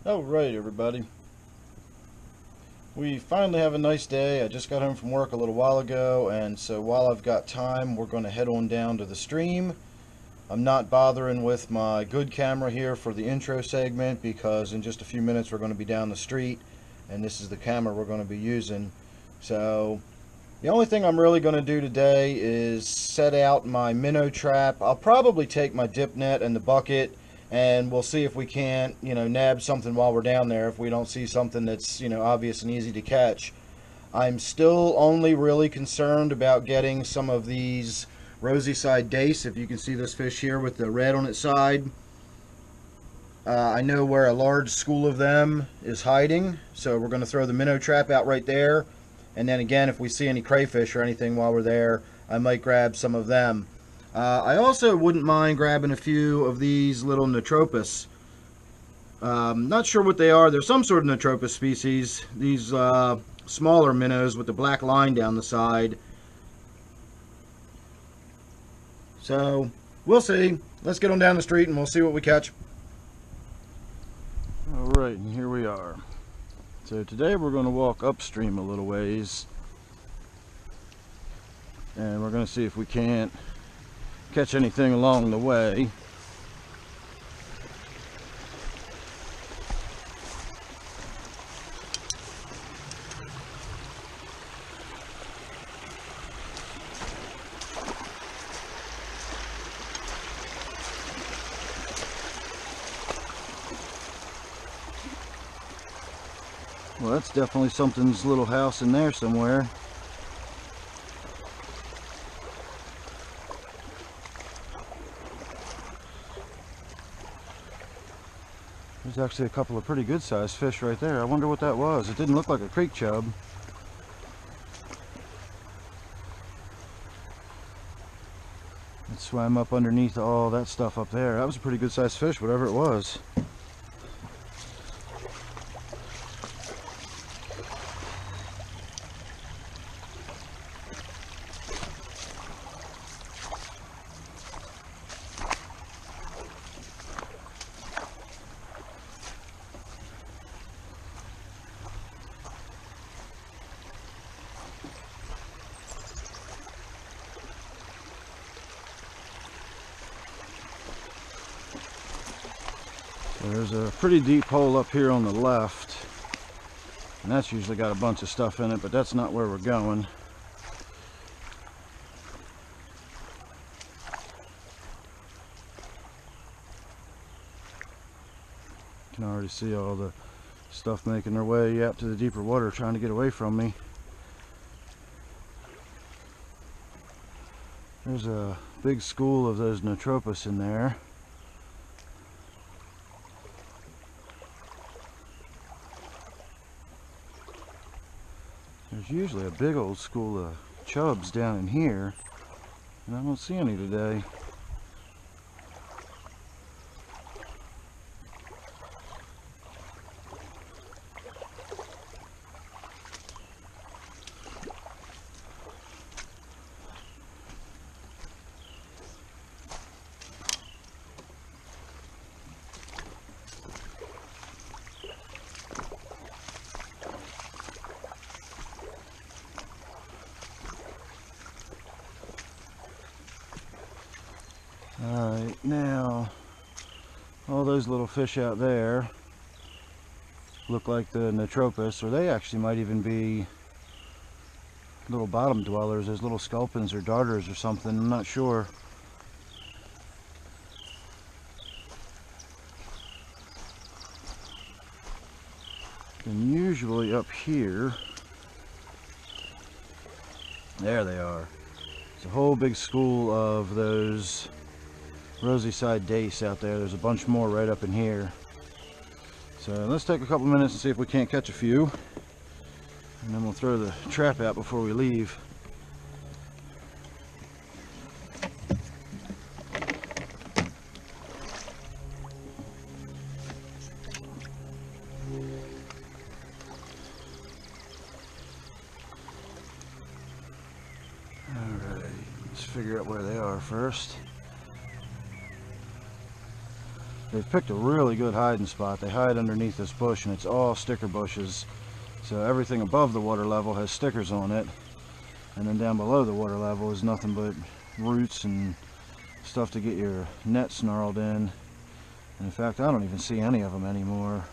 Alright everybody, we finally have a nice day. I just got home from work a little while ago, and so while I've got time we're going to head on down to the stream. I'm not bothering with my good camera here for the intro segment because in just a few minutes we're going to be down the street and this is the camera we're going to be using. So the only thing I'm really going to do today is set out my minnow trap. I'll probably take my dip net and the bucket, and we'll see if we can't, nab something while we're down there if we don't see something that's, obvious and easy to catch. I'm still only really concerned about getting some of these Rosyside Dace. If you can see this fish here with the red on its side, I know where a large school of them is hiding, so we're going to throw the minnow trap out right there. And then again, if we see any crayfish or anything while we're there, I might grab some of them. I also wouldn't mind grabbing a few of these little Natropus. Not sure what they are. They're some sort of Natropus species. These smaller minnows with the black line down the side. So, we'll see. Let's get on down the street and we'll see what we catch. Alright, and here we are. So today we're going to walk upstream a little ways. And we're going to see if we can't catch anything along the way. Well, that's definitely something's little house in there somewhere. There's actually a couple of pretty good sized fish right there. I wonder what that was. It didn't look like a creek chub. It swam up underneath all that stuff up there. That was a pretty good sized fish, whatever it was. There's a pretty deep hole up here on the left, and that's usually got a bunch of stuff in it, but that's not where we're going. You can already see all the stuff making their way out to the deeper water trying to get away from me. There's a big school of those Natropus in there. There's usually a big old school of chubs down in here, and I don't see any today. Alright, now all those little fish out there look like the Natropus, or they actually might even be little bottom dwellers. There's little sculpins or darters or something, I'm not sure. And usually up here, there they are. There's a whole big school of those Rosyside Dace out there. There's a bunch more right up in here. So let's take a couple minutes and see if we can't catch a few, and then we'll throw the trap out before we leave. Alright, let's figure out where they are first. they've picked a really good hiding spot. They hide underneath this bush, and it's all sticker bushes. So everything above the water level has stickers on it, and then down below the water level is nothing but roots and stuff to get your net snarled in. And in fact, I don't even see any of them anymore.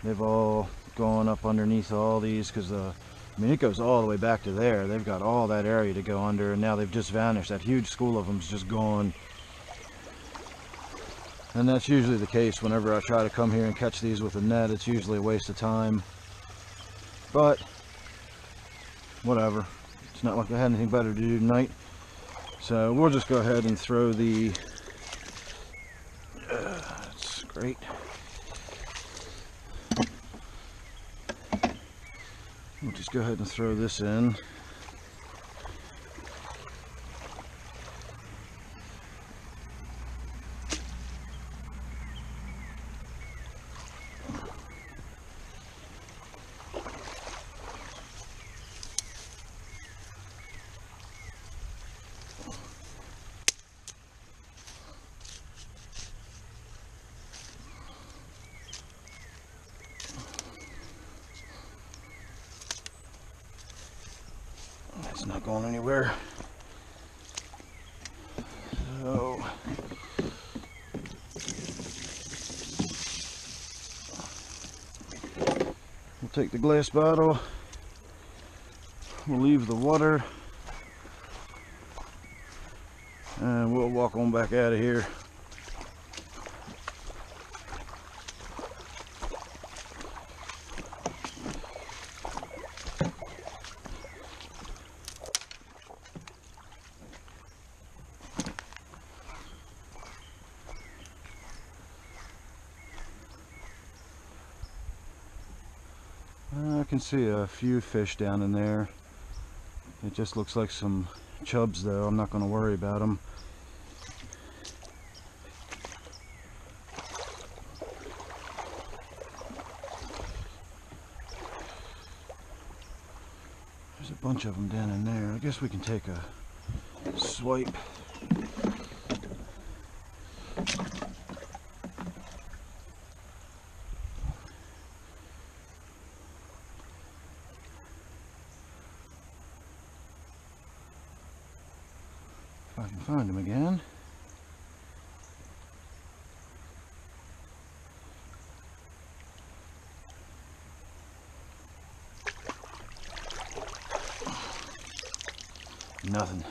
They've all gone up underneath all these, because I mean, it goes all the way back to there. They've got all that area to go under, and now they've just vanished. That huge school of them's just gone. And that's usually the case whenever I try to come here and catch these with a net. It's usually a waste of time. But whatever. It's not like I had anything better to do tonight. So we'll just go ahead and throw the... that's great. We'll just go ahead and throw this in. It's not going anywhere. So we'll take the glass bottle, we'll leave the water, and we'll walk on back out of here. I can see a few fish down in there. It just looks like some chubs though. I'm not going to worry about them. There's a bunch of them down in there. I guess we can take a swipe. If I can find him again. Nothing.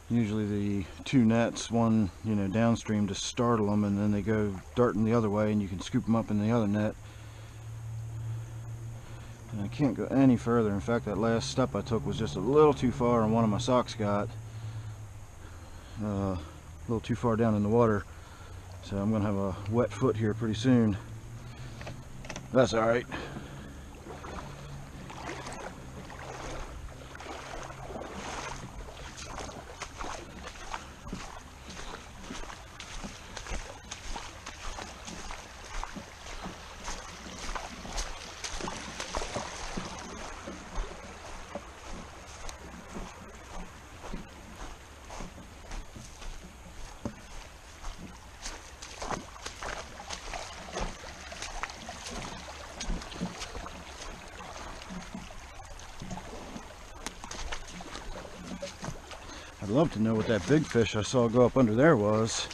Usually the two nets, one, you know, downstream to startle them, and then they go darting the other way and you can scoop them up in the other net. And I can't go any further. In fact, that last step I took was just a little too far, and one of my socks got a little too far down in the water, so I'm gonna have a wet foot here pretty soon. That's all right. I'd love to know what that big fish I saw go up under there was.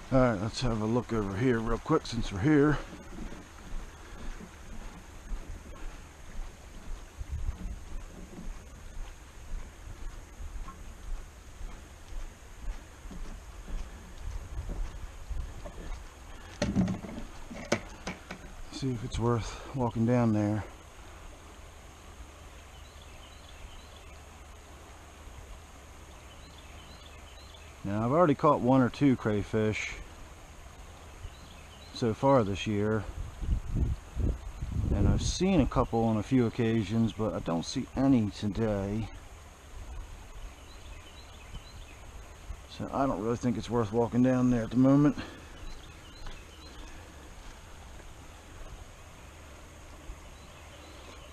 Alright, let's have a look over here real quick since we're here. See if it's worth walking down there. Now I've already caught 1 or 2 crayfish so far this year, and I've seen a couple on a few occasions, but I don't see any today. So I don't really think it's worth walking down there at the moment.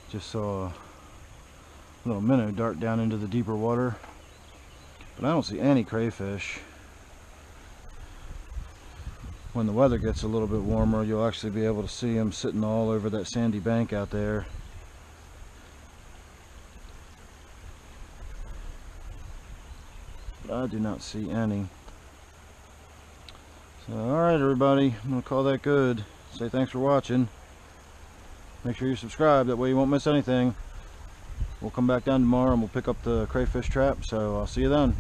Just saw a little minnow dart down into the deeper water, but I don't see any crayfish. When the weather gets a little bit warmer, you'll actually be able to see them sitting all over that sandy bank out there. But I do not see any. So, alright everybody, I'm going to call that good. Say thanks for watching. Make sure you subscribe, that way you won't miss anything. We'll come back down tomorrow and we'll pick up the crayfish trap, so I'll see you then.